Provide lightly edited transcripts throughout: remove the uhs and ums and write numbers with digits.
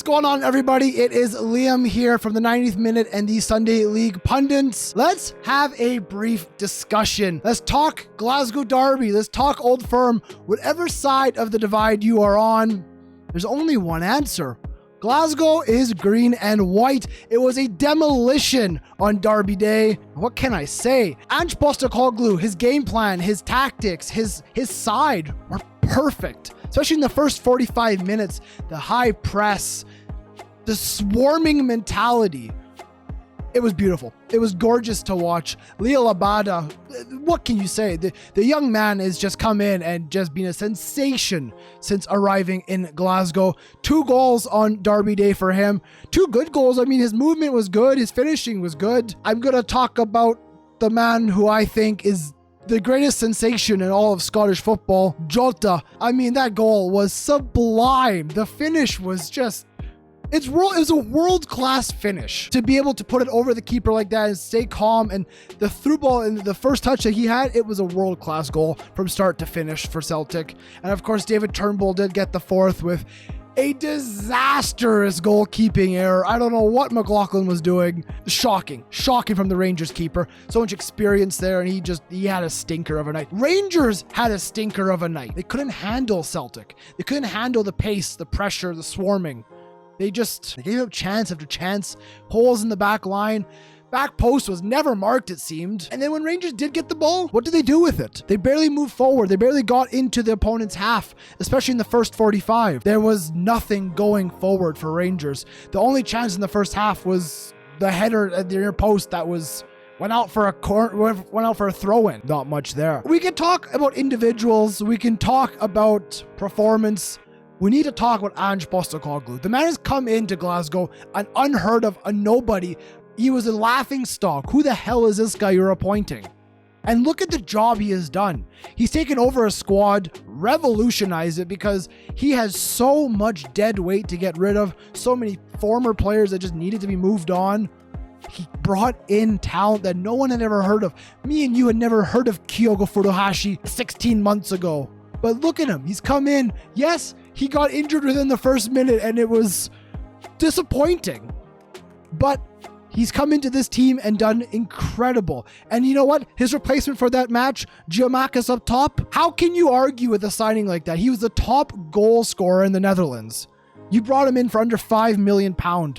What's going on, everybody? It is Liam here from the 90th Minute and the Sunday League Pundits. Let's have a brief discussion. Let's talk Glasgow Derby. Let's talk Old Firm. Whatever side of the divide you are on, there's only one answer. Glasgow is green and white. It was a demolition on Derby Day. What can I say? Ange Postecoglou, his game plan, his tactics, his side were perfect. Especially in the first 45 minutes, the high press, the swarming mentality. It was beautiful. It was gorgeous to watch. Leo Labada, what can you say? The young man has just come in and just been a sensation since arriving in Glasgow. 2 goals on Derby Day for him. 2 good goals. I mean, his movement was good. His finishing was good. I'm going to talk about the man who I think is the greatest sensation in all of Scottish football, Jota. I mean, that goal was sublime. The finish was just... It was a world-class finish. To be able to put it over the keeper like that and stay calm, and the through ball and the first touch that he had, it was a world-class goal from start to finish for Celtic. And of course, David Turnbull did get the 4th with a disastrous goalkeeping error. I don't know what McLaughlin was doing. Shocking from the Rangers keeper. So much experience there, and he had a stinker of a night. Rangers had a stinker of a night. They couldn't handle Celtic. They couldn't handle the pace, the pressure, the swarming. They gave up chance after chance. Holes in the back line. Back post was never marked, it seemed. And then when Rangers did get the ball, what did they do with it? They barely moved forward. They barely got into the opponent's half, especially in the first 45. There was nothing going forward for Rangers. The only chance in the first half was the header at the near post that went out for a throw-in. Not much there. We can talk about individuals. We can talk about performance. We need to talk about Ange Postecoglou. The man has come into Glasgow, an unheard of, a nobody. He was a laughing stock. Who the hell is this guy you're appointing? And look at the job he has done. He's taken over a squad, revolutionized it, because he has so much dead weight to get rid of, so many former players that just needed to be moved on. He brought in talent that no one had ever heard of. Me and you had never heard of Kyogo Furuhashi 16 months ago. But look at him. He's come in. Yes, he got injured within the first minute, and it was disappointing. But he's come into this team and done incredible. And you know what? His replacement for that match, Giamakis up top, how can you argue with a signing like that? He was the top goal scorer in the Netherlands. You brought him in for under £5 million. An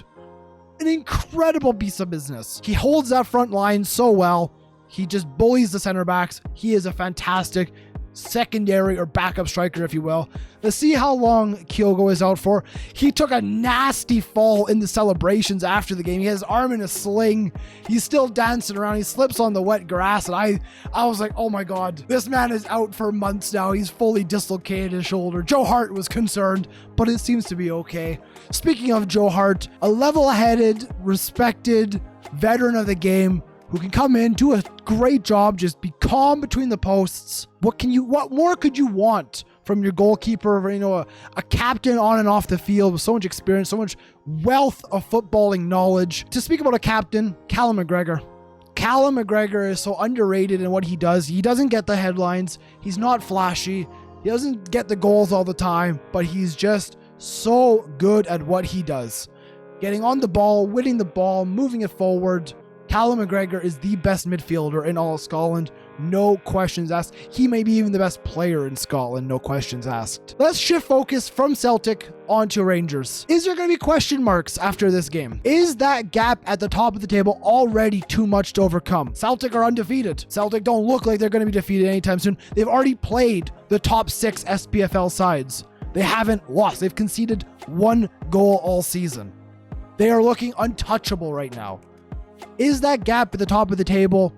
incredible piece of business. He holds that front line so well. He just bullies the center backs. He is a fantastic secondary or backup striker, if you will. Let's see how long Kyogo is out for. He took a nasty fall in the celebrations after the game. He has his arm in a sling. He's still dancing around. He slips on the wet grass, and I was like, oh my God, this man is out for months now. He's fully dislocated his shoulder. Joe Hart was concerned, but it seems to be okay. Speaking of Joe Hart, a level-headed, respected veteran of the game who can come in, do a great job, just be calm between the posts. What more could you want from your goalkeeper, a captain on and off the field with so much experience, so much wealth of footballing knowledge. To speak about a captain, Callum McGregor. Callum McGregor is so underrated in what he does. He doesn't get the headlines. He's not flashy. He doesn't get the goals all the time, but he's just so good at what he does. Getting on the ball, winning the ball, moving it forward. Callum McGregor is the best midfielder in all of Scotland. No questions asked. He may be even the best player in Scotland. No questions asked. Let's shift focus from Celtic onto Rangers. Is there going to be question marks after this game? Is that gap at the top of the table already too much to overcome? Celtic are undefeated. Celtic don't look like they're going to be defeated anytime soon. They've already played the top 6 SPFL sides. They haven't lost. They've conceded 1 goal all season. They are looking untouchable right now. Is that gap at the top of the table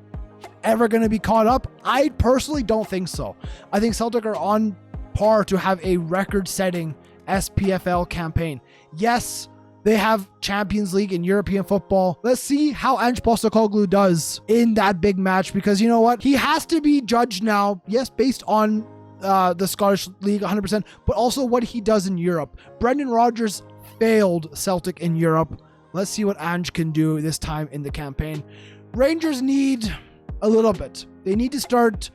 ever going to be caught up? I personally don't think so. I think Celtic are on par to have a record-setting SPFL campaign. Yes, they have Champions League and European football. Let's see how Ange Postecoglou does in that big match, because you know what? He has to be judged now, yes, based on the Scottish League 100%, but also what he does in Europe. Brendan Rodgers failed Celtic in Europe. Let's see what Ange can do this time in the campaign. Rangers need a little bit. They need to start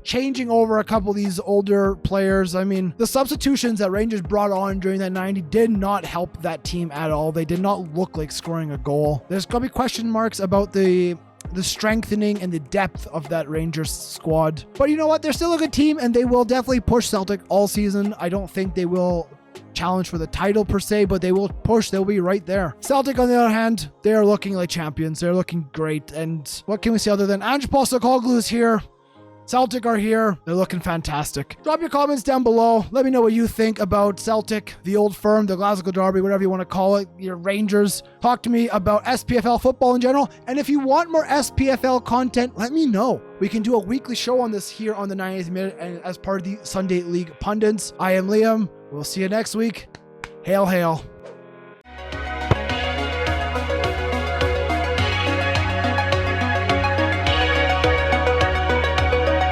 changing over a couple of these older players. I mean, the substitutions that Rangers brought on during that 90 did not help that team at all. They did not look like scoring a goal. There's going to be question marks about the strengthening and the depth of that Rangers squad. But you know what? They're still a good team, and they will definitely push Celtic all season. I don't think they will challenge for the title per se, but they will push. They'll be right there. Celtic, on the other hand, they are looking like champions. They're looking great. And what can we say other than Ange Postecoglou is here? Celtic are here. They're looking fantastic. Drop your comments down below. Let me know what you think about Celtic, the Old Firm, the Glasgow Derby, whatever you want to call it, your Rangers. Talk to me about SPFL football in general. And if you want more SPFL content, let me know. We can do a weekly show on this here on the 90th minute and as part of the Sunday League Pundits. I am Liam. We'll see you next week. Hail, hail.